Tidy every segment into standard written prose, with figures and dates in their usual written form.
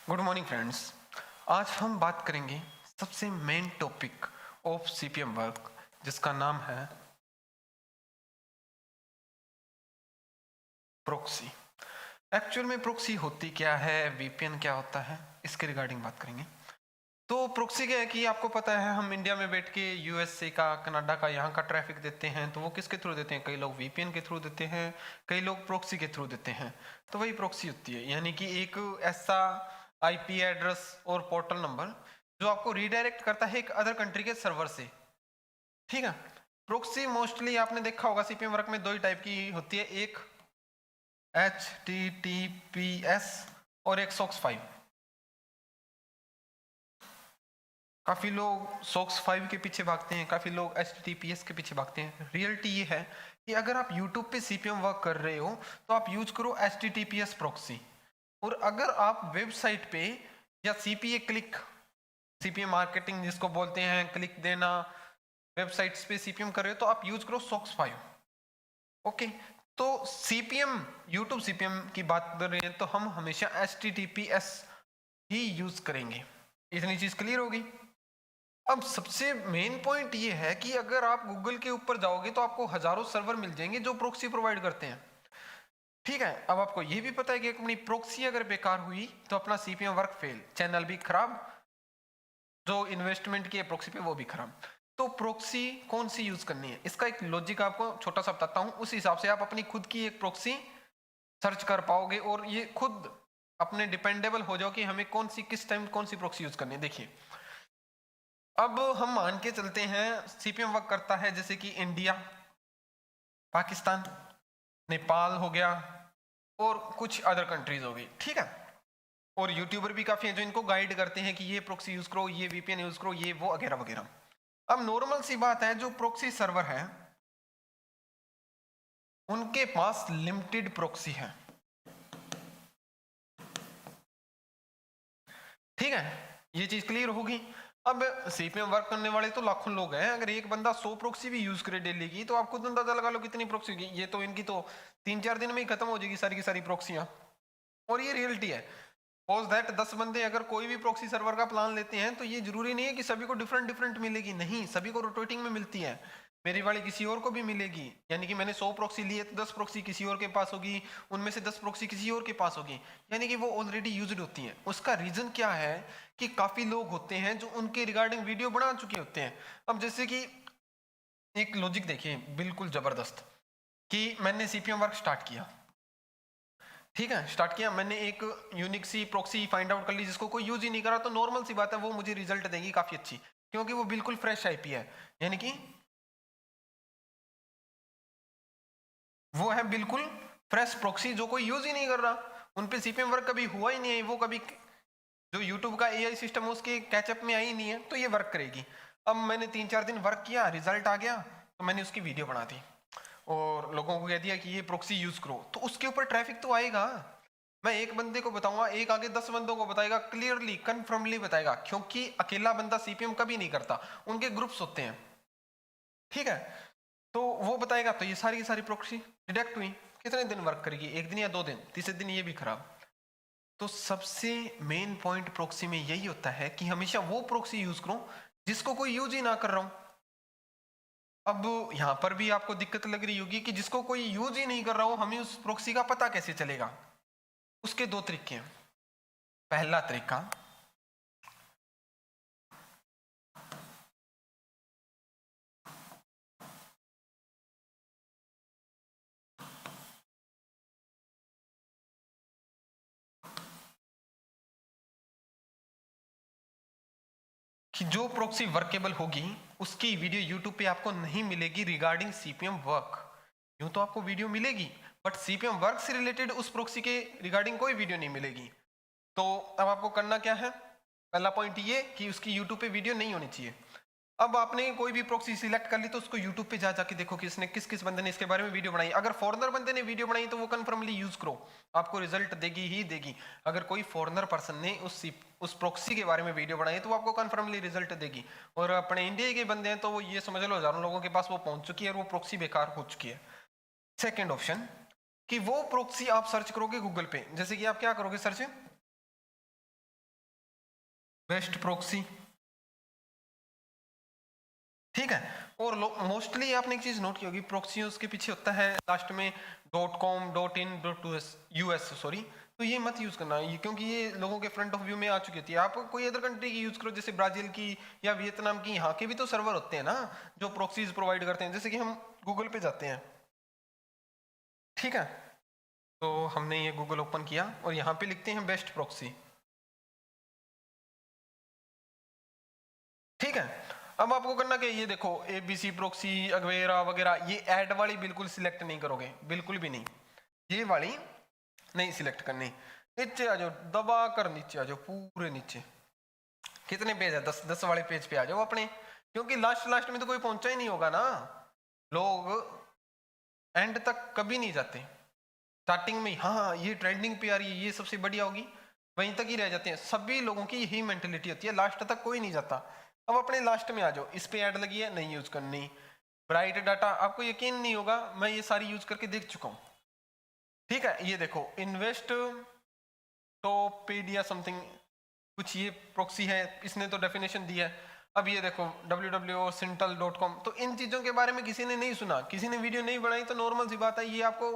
Good morning friends. आज हम बात करेंगे सबसे main topic of CPM work, जिसका नाम है प्रोक्सी। एक्चुअल में प्रोक्सी होती क्या है, वीपीएन क्या होता है, इसके रिगार्डिंग बात करेंगे। तो प्रोक्सी क्या है कि आपको पता है हम इंडिया में बैठ के यूएसए का, कनाडा का, यहाँ का ट्रैफिक देते हैं, तो वो किसके थ्रू देते हैं? कई लोग वीपीएन के थ्रू देते हैं, कई लोग प्रोक्सी के थ्रू देते हैं। तो वही प्रोक्सी होती है, यानी कि एक ऐसा आईपी एड्रेस और पोर्टल नंबर जो आपको रीडायरेक्ट करता है एक अदर कंट्री के सर्वर से। ठीक है। प्रोक्सी मोस्टली आपने देखा होगा सीपीएम वर्क में दो ही टाइप की होती है, एक HTTPS और एक SOX5। काफी लोग SOX5 के पीछे भागते हैं, काफी लोग HTTPS के पीछे भागते हैं। रियलिटी ये है कि अगर आप YouTube पे सीपीएम वर्क कर रहे हो तो आप यूज करो HTTPS प्रॉक्सी, और अगर आप वेबसाइट पे या सीपीए क्लिक, सीपीएम मार्केटिंग जिसको बोलते हैं, क्लिक देना वेबसाइट्स पे सीपीएम कर रहे हो तो आप यूज करो SOX5। ओके। तो सीपीएम, यूट्यूब सीपीएम की बात कर रहे हैं तो हम हमेशा HTTPS ही यूज करेंगे। इतनी चीज क्लियर होगी। अब सबसे मेन पॉइंट ये है कि अगर आप गूगल के ऊपर जाओगे तो आपको हजारों सर्वर मिल जाएंगे जो प्रोक्सी प्रोवाइड करते हैं। ठीक है। अब आपको ये भी पता है कि अपनी प्रोक्सी अगर बेकार हुई तो अपना सीपीएम वर्क फेल, चैनल भी खराब, जो इन्वेस्टमेंट की है प्रोक्सी पे वो भी खराब। तो प्रोक्सी कौन सी यूज करनी है, इसका एक लॉजिक आपको छोटा सा बताता हूं, उस हिसाब से आप अपनी खुद की एक प्रोक्सी सर्च कर पाओगे और ये खुद अपने डिपेंडेबल हो जाओ कि हमें कौन सी, किस टाइम कौन सी प्रोक्सी यूज करनी है। देखिए, अब हम मान के चलते हैं सीपीएम वर्क करता है जैसे कि इंडिया, पाकिस्तान, नेपाल हो गया और कुछ अदर कंट्रीज हो गई। ठीक है। और यूट्यूबर भी काफी हैं जो इनको गाइड करते हैं कि ये प्रोक्सी यूज करो, ये वीपीएन यूज करो, ये वो वगैरह वगैरह। अब नॉर्मल सी बात है, जो प्रोक्सी सर्वर है उनके पास लिमिटेड प्रोक्सी है। ठीक है, ये चीज क्लियर होगी। अब सीपीएम वर्क करने वाले तो लाखों लोग हैं, अगर एक बंदा 100 प्रोक्सी भी यूज करे डेली की तो आप खुद अंदाजा लगा लो कितनी प्रोक्सी होगी। ये तो इनकी तो 3-4 दिन में ही खत्म हो जाएगी सारी की सारी प्रोक्सियां। और ये रियलिटी है। सपोज दैट 10 बंदे अगर कोई भी प्रोक्सी सर्वर का प्लान लेते हैं तो ये जरूरी नहीं है कि सभी को डिफरेंट डिफरेंट मिलेगी, नहीं, सभी को रोटेटिंग में मिलती है। मेरी वाली किसी और को भी मिलेगी, यानी कि मैंने 100 प्रोक्सी लिए तो 10 प्रोक्सी किसी और के पास होगी, उनमें से 10 प्रोक्सी किसी और के पास होगी, यानी कि वो ऑलरेडी यूज्ड होती हैं। उसका रीजन क्या है कि काफी लोग होते हैं जो उनके रिगार्डिंग वीडियो बना चुके होते हैं। अब जैसे कि एक लॉजिक देखिए बिल्कुल जबरदस्त, कि मैंने सीपीएम वर्क स्टार्ट किया। ठीक है, स्टार्ट किया मैंने, एक यूनिक सी प्रॉक्सी फाइंड आउट कर ली जिसको कोई यूज ही नहीं करा, तो नॉर्मल सी बात है वो मुझे रिजल्ट देगी काफी अच्छी, क्योंकि वो बिल्कुल फ्रेश आईपी है, यानी कि वो है बिल्कुल फ्रेश प्रॉक्सी जो कोई यूज ही नहीं कर रहा, उन पे सीपीएम वर्क कभी हुआ ही नहीं है, वो कभी जो यूट्यूब का एआई सिस्टम है उसके कैचअप में आई नहीं है, तो ये वर्क करेगी। अब मैंने 3-4 दिन वर्क किया, रिजल्ट आ गया, तो मैंने उसकी वीडियो बना दी और लोगों को कह दिया कि ये प्रॉक्सी यूज करो, तो उसके ऊपर ट्रैफिक तो आएगा। मैं एक बंदे को बताऊंगा, एक आगे 10 बंदों को बताएगा, क्लियरली कन्फर्मली बताएगा, क्योंकि अकेला बंदा सीपीएम कभी नहीं करता, उनके ग्रुप्स होते हैं। ठीक है, तो वो बताएगा, तो ये सारी की सारी प्रॉक्सी डिटेक्ट हुई। कितने दिन वर्क करेगी? एक दिन या 2 दिन, तीसरे दिन ये भी खराब। तो सबसे मेन पॉइंट प्रॉक्सी में यही होता है कि हमेशा वो प्रॉक्सी यूज करो जिसको कोई यूज ही ना कर रहा हूं। अब यहां पर भी आपको दिक्कत लग रही होगी कि जिसको कोई यूज ही नहीं कर रहा हो, हमें उस प्रॉक्सी का पता कैसे चलेगा? उसके दो तरीके हैं। पहला तरीका, कि जो प्रॉक्सी वर्केबल होगी उसकी वीडियो यूट्यूब पे आपको नहीं मिलेगी रिगार्डिंग सीपीएम वर्क। यूं तो आपको वीडियो मिलेगी, बट सीपीएम वर्क से रिलेटेड उस प्रॉक्सी के रिगार्डिंग कोई वीडियो नहीं मिलेगी। तो अब आपको करना क्या है? पहला पॉइंट ये कि उसकी यूट्यूब पे वीडियो नहीं होनी चाहिए। अब आपने कोई भी प्रॉक्सी सिलेक्ट कर ली तो उसको यूट्यूब पे जा जाके देखो कि इसने किस किस बंदे ने इसके बारे में वीडियो बनाई। अगर फॉरेनर बंदे ने वीडियो बनाई तो वो कंफर्मली यूज करो, आपको रिजल्ट देगी ही देगी। अगर कोई फॉरेनर पर्सन ने उस प्रॉक्सी के बारे में वीडियो बनाई तो वो आपको कंफर्मली रिजल्ट देगी। और अपने इंडिया के बंदे हैं तो वो ये समझ लो हजारों लोगों के पास वो पहुंच चुकी है और वो प्रॉक्सी बेकार हो चुकी है। सेकेंड ऑप्शन, कि वो प्रॉक्सी आप सर्च करोगे गूगल पे, जैसे कि आप क्या करोगे सर्च, बेस्ट प्रॉक्सी, ठीक है। और मोस्टली आपने एक चीज नोट की होगी, प्रॉक्सी उसके पीछे होता है लास्ट में .com .in.us सॉरी, तो ये मत यूज करना ये, क्योंकि ये लोगों के फ्रंट ऑफ व्यू में आ चुकी होती है। आप कोई अदर कंट्री की यूज करो, जैसे ब्राजील की या वियतनाम की, यहाँ के भी तो सर्वर होते हैं ना जो प्रॉक्सीज प्रोवाइड करते हैं। जैसे कि हम गूगल पे जाते हैं, ठीक है, तो हमने ये गूगल ओपन किया और यहाँ पे लिखते हैं बेस्ट प्रॉक्सी, ठीक है। अब आपको करना क्या, ये देखो एबीसी प्रॉक्सी वगैरह वगैरह, ये ऐड वाली बिल्कुल सिलेक्ट नहीं करोगे, बिल्कुल भी नहीं, ये वाली नहीं सिलेक्ट करनी। नीचे आ जाओ, दबा कर नीचे आ जाओ, पूरे नीचे कितने पेज है, 10 वाले पेज पे आ जाओ अपने, क्योंकि लास्ट लास्ट में तो कोई पहुंचा ही नहीं होगा ना, लोग एंड तक कभी नहीं जाते। स्टार्टिंग में हाँ ये ट्रेंडिंग पे आ रही है, ये सबसे बढ़िया होगी, वहीं तक ही रह जाते हैं। सभी लोगों की यही मेंटेलिटी होती है, लास्ट तक कोई नहीं जाता। अब अपने लास्ट में आ जाओ, इस पे ऐड लगी है, नहीं यूज करनी। ब्राइट डाटा, आपको यकीन नहीं होगा, मैं ये सारी यूज करके देख चुका हूं, ठीक है। ये देखो इन्वेस्ट टोपेडिया समथिंग कुछ, ये प्रॉक्सी है, इसने तो डेफिनेशन दी है। अब ये देखो www.sintal.com, तो इन चीजों के बारे में किसी ने नहीं सुना, किसी ने वीडियो नहीं बनाई, तो नॉर्मल सी बात है ये आपको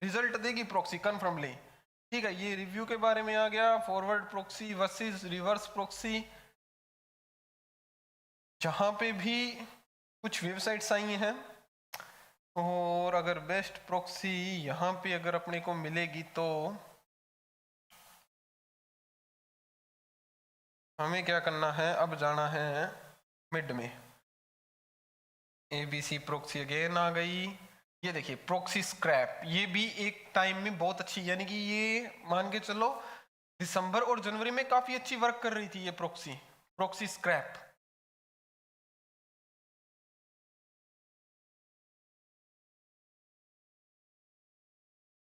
रिजल्ट देगी प्रॉक्सी कन्फर्मली, ठीक है। ये रिव्यू के बारे में आ गया, forward proxy versus reverse proxy, जहां पे भी कुछ वेबसाइट्स आई हैं। और अगर बेस्ट प्रॉक्सी यहाँ पे अगर अपने को मिलेगी तो हमें क्या करना है, अब जाना है मिड में, एबीसी प्रॉक्सी अगेन आ गई। ये देखिए प्रॉक्सी स्क्रैप, ये भी एक टाइम में बहुत अच्छी, यानी कि ये मान के चलो दिसंबर और जनवरी में काफी अच्छी वर्क कर रही थी ये प्रॉक्सी, प्रॉक्सी स्क्रैप।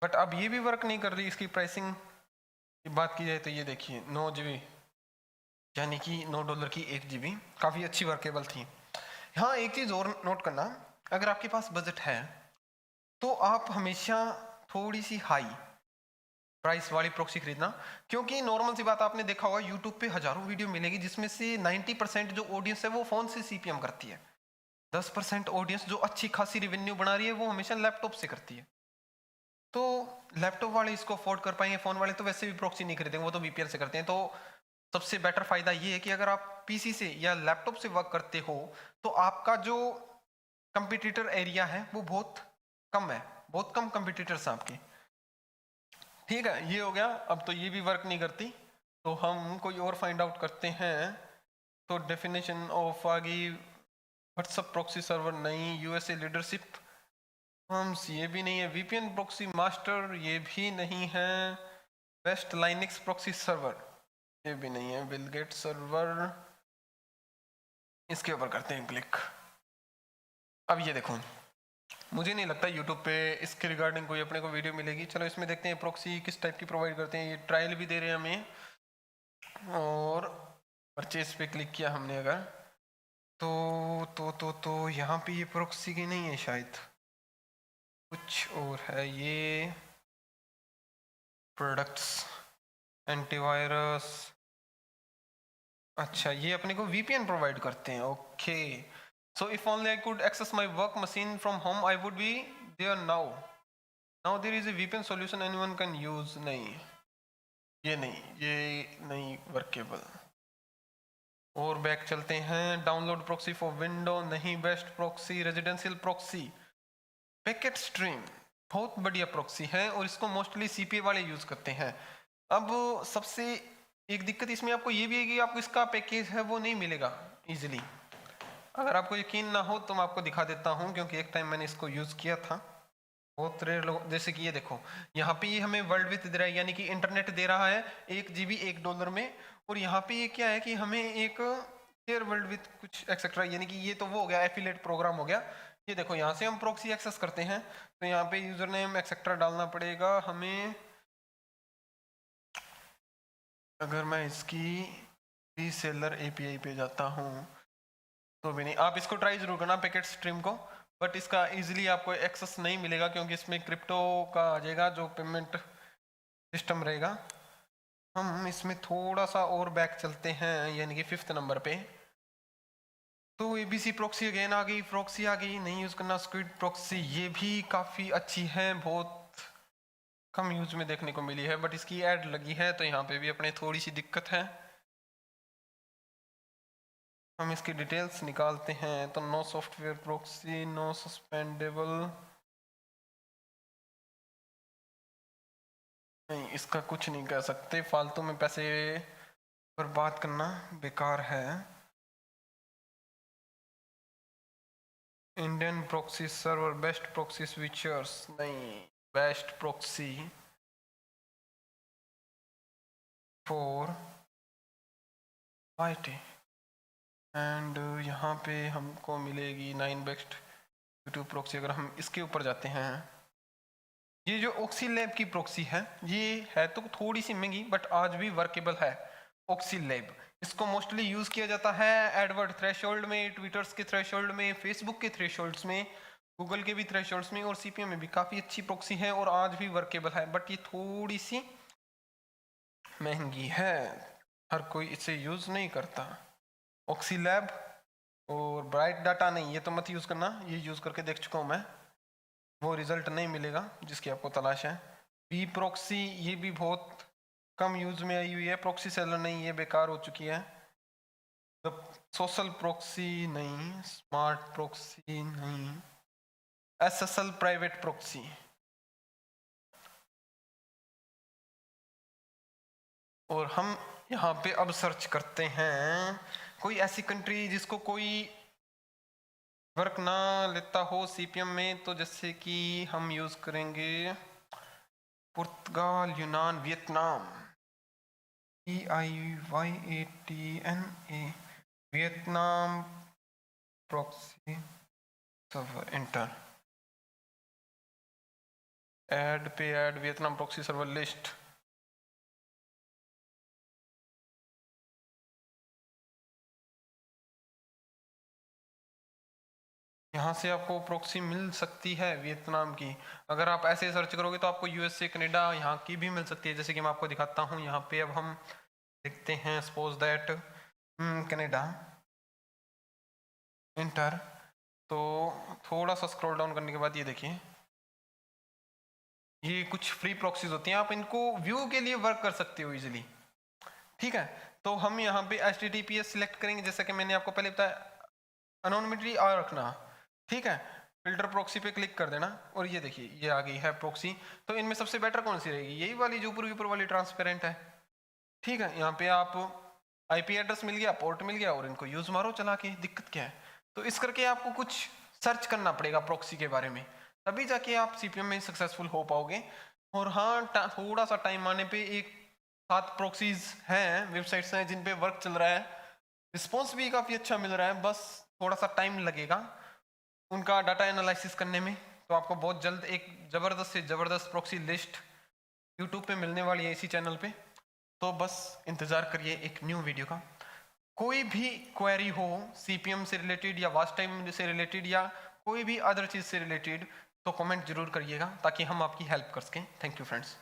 बट अब ये भी वर्क नहीं कर रही, इसकी प्राइसिंग की बात की जाए तो ये देखिए 9 GB, यानी कि $9 की 1 GB, काफी अच्छी वर्केबल थी। हाँ एक चीज और नोट करना, अगर आपके पास बजट है तो आप हमेशा थोड़ी सी हाई प्राइस वाली प्रॉक्सी खरीदना, क्योंकि नॉर्मल सी बात आपने देखा होगा यूट्यूब पे हजारों वीडियो मिलेगी जिसमें से 90% जो ऑडियंस है वो फोन से सीपीएम करती है, 10% ऑडियंस जो अच्छी खासी रेवेन्यू बना रही है वो हमेशा लैपटॉप से करती है। तो लैपटॉप वाले इसको अफोर्ड कर पाएंगे, फोन वाले तो वैसे भी प्रॉक्सी नहीं खरीदेंगे, वो तो वीपीएन से करते हैं। तो सबसे बेटर फायदा ये है कि अगर आप पीसी से या लैपटॉप से वर्क करते हो तो आपका जो कंपटीटर एरिया है वो बहुत कम है, बहुत कम कंपटीटर्स हैं आपके, ठीक है। ये हो गया, अब तो ये भी वर्क नहीं करती, तो हम कोई और फाइंड आउट करते हैं। तो डेफिनेशन ऑफ आ गई, व्हाट्सएप प्रॉक्सी सर्वर नहीं, यूएसए लीडरशिप फर्म्स ये भी नहीं है, वीपीएन प्रॉक्सी मास्टर ये भी नहीं है, बेस्ट लाइनक्स प्रॉक्सी सर्वर ये भी नहीं है, बिल गेट सर्वर, इसके ऊपर करते हैं क्लिक। अब ये देखो, मुझे नहीं लगता यूट्यूब पे इसके रिगार्डिंग कोई अपने को वीडियो मिलेगी। चलो इसमें देखते हैं प्रॉक्सी किस टाइप की प्रोवाइड करते हैं, ये ट्रायल भी दे रहे हैं हमें। और परचेज पे क्लिक किया हमने अगर, तो यहाँ पे ये प्रॉक्सी की नहीं है शायद, कुछ और है ये, प्रोडक्ट्स एंटीवायरस, अच्छा ये अपने को वीपीएन प्रोवाइड करते हैं, okay. So if only I could access my work machine from home I would be there now, now there is a VPN solution anyone can use, नहीं ये नहीं, ये नहीं वर्केबल। और बैक चलते हैं, डाउनलोड प्रॉक्सी फॉर विंडो नहीं, best proxy residential proxy packet stream, बहुत बढ़िया प्रॉक्सी है और इसको मोस्टली सीपीए वाले यूज करते हैं। अब सबसे एक दिक्कत इसमें आपको ये भी है कि आपको इसका पैकेज है वो नहीं मिलेगा इजीली। अगर आपको यकीन ना हो तो मैं आपको दिखा देता हूँ, क्योंकि एक टाइम मैंने इसको यूज किया था, बहुत रेयर लोग, जैसे कि ये देखो यहाँ पे ये हमें वर्ल्ड विथ दे रहा है, यानी कि इंटरनेट दे रहा है 1 GB $1 में, और यहाँ पे ये क्या है कि हमें एक शेयर वर्ल्ड विथ कुछ एक्सेट्रा, यानी कि ये तो वो हो गया एफिलिएट प्रोग्राम हो गया। ये देखो यहाँ से हम प्रॉक्सी एक्सेस करते हैं तो यहाँ पे यूजर नेम एक्सेट्रा डालना पड़ेगा हमें। अगर मैं इसकी रीसेलर एपीआई पे जाता हूँ तो भी नहीं, आप इसको ट्राई जरूर करना पैकेट स्ट्रीम को, बट इसका इजीली आपको एक्सेस नहीं मिलेगा क्योंकि इसमें क्रिप्टो का आ जाएगा जो पेमेंट सिस्टम रहेगा। हम इसमें थोड़ा सा और बैक चलते हैं, यानी कि 5th नंबर पे। तो एबीसी प्रॉक्सी अगेन आ गई, प्रॉक्सी आ गई, नहीं यूज करना। स्क्विड प्रॉक्सी ये भी काफी अच्छी है, बहुत कम यूज में देखने को मिली है, बट इसकी ऐड लगी है तो यहाँ पे भी अपने थोड़ी सी दिक्कत है। हम इसकी डिटेल्स निकालते हैं तो नो सॉफ्टवेयर प्रॉक्सी, नो सस्पेंडेबल, नहीं इसका कुछ नहीं कह सकते, फालतू में पैसे बर्बाद करना बेकार है। Indian proxy server best proxy switchers, नहीं best proxy for IT। And यहाँ पे हमको मिलेगी 9 बेस्ट यूट्यूब प्रॉक्सी। अगर हम इसके ऊपर जाते हैं, ये जो ऑक्सीलैब की प्रॉक्सी है, ये है तो थोड़ी सी महंगी बट आज भी वर्केबल है। ऑक्सीलैब इसको मोस्टली यूज किया जाता है एडवर्ड थ्रेशोल्ड में, ट्विटर्स के थ्रेशोल्ड में, फेसबुक के थ्रेशोल्ड्स में, गूगल के भी थ्रेशोल्ड्स में, और सीपीएम में भी काफी अच्छी प्रॉक्सी है और आज भी वर्केबल है, बट ये थोड़ी सी महंगी है, हर कोई इसे यूज नहीं करता। ऑक्सीलैब और ब्राइट डाटा नहीं, ये तो मत यूज करना, ये यूज करके देख चुका हूं मैं, वो रिजल्ट नहीं मिलेगा जिसकी आपको तलाश है। पी प्रॉक्सी ये भी बहुत कम यूज में आई हुई है, प्रॉक्सी सेलर नहीं, ये बेकार हो चुकी है। सोशल प्रॉक्सी नहीं, स्मार्ट प्रॉक्सी नहीं, SSL प्राइवेट प्रॉक्सी। और हम यहाँ पे अब सर्च करते हैं कोई ऐसी कंट्री जिसको कोई वर्क ना लेता हो सीपीएम में, तो जैसे कि हम यूज करेंगे पुर्तगाल, यूनान, Vietnam, EIYATNA, Vietnam proxy server, enter, add पे add Vietnam proxy server list. यहाँ से आपको प्रॉक्सी मिल सकती है वियतनाम की। अगर आप ऐसे सर्च करोगे तो आपको यूएसए, कनाडा यहाँ की भी मिल सकती है, जैसे कि मैं आपको दिखाता हूँ यहाँ पे। अब हम देखते हैं सपोज दैट कनाडा, इंटर, तो थोड़ा सा स्क्रॉल डाउन करने के बाद ये देखिए, ये कुछ फ्री प्रॉक्सीज होती हैं, आप इनको व्यू के लिए वर्क कर सकते हो इजीली। ठीक है, तो हम यहाँ पे HTTPS सिलेक्ट करेंगे, जैसा कि मैंने आपको पहले बताया, अनोनिमिटी आ रखना। ठीक है, फिल्टर प्रॉक्सी पे क्लिक कर देना और ये देखिए ये आ गई है प्रॉक्सी। तो इनमें सबसे बेटर कौन सी रहेगी? यही वाली जो ऊपर वाली ट्रांसपेरेंट है। ठीक है, यहाँ पे आप IP एड्रेस मिल गया, पोर्ट मिल गया, और इनको यूज मारो चला के, दिक्कत क्या है? तो इस करके आपको कुछ सर्च करना पड़ेगा प्रॉक्सी के बारे में, तभी जाके आप सीपीएम में सक्सेसफुल हो पाओगे। और हाँ, थोड़ा सा टाइम आने पे एक 7 प्रॉक्सीज हैं, वेबसाइट्स हैं जिन पे वर्क चल रहा है, रिस्पॉन्स भी काफ़ी अच्छा मिल रहा है, बस थोड़ा सा टाइम लगेगा उनका डाटा एनालिसिस करने में। तो आपको बहुत जल्द एक ज़बरदस्त से ज़बरदस्त प्रॉक्सी लिस्ट यूट्यूब पे मिलने वाली है इसी चैनल पे। तो बस इंतज़ार करिए एक न्यू वीडियो का। कोई भी क्वेरी हो सीपीएम से रिलेटेड या वाच टाइम से रिलेटेड या कोई भी अदर चीज़ से रिलेटेड, तो कमेंट जरूर करिएगा ताकि हम आपकी हेल्प कर सकें। Thank you friends.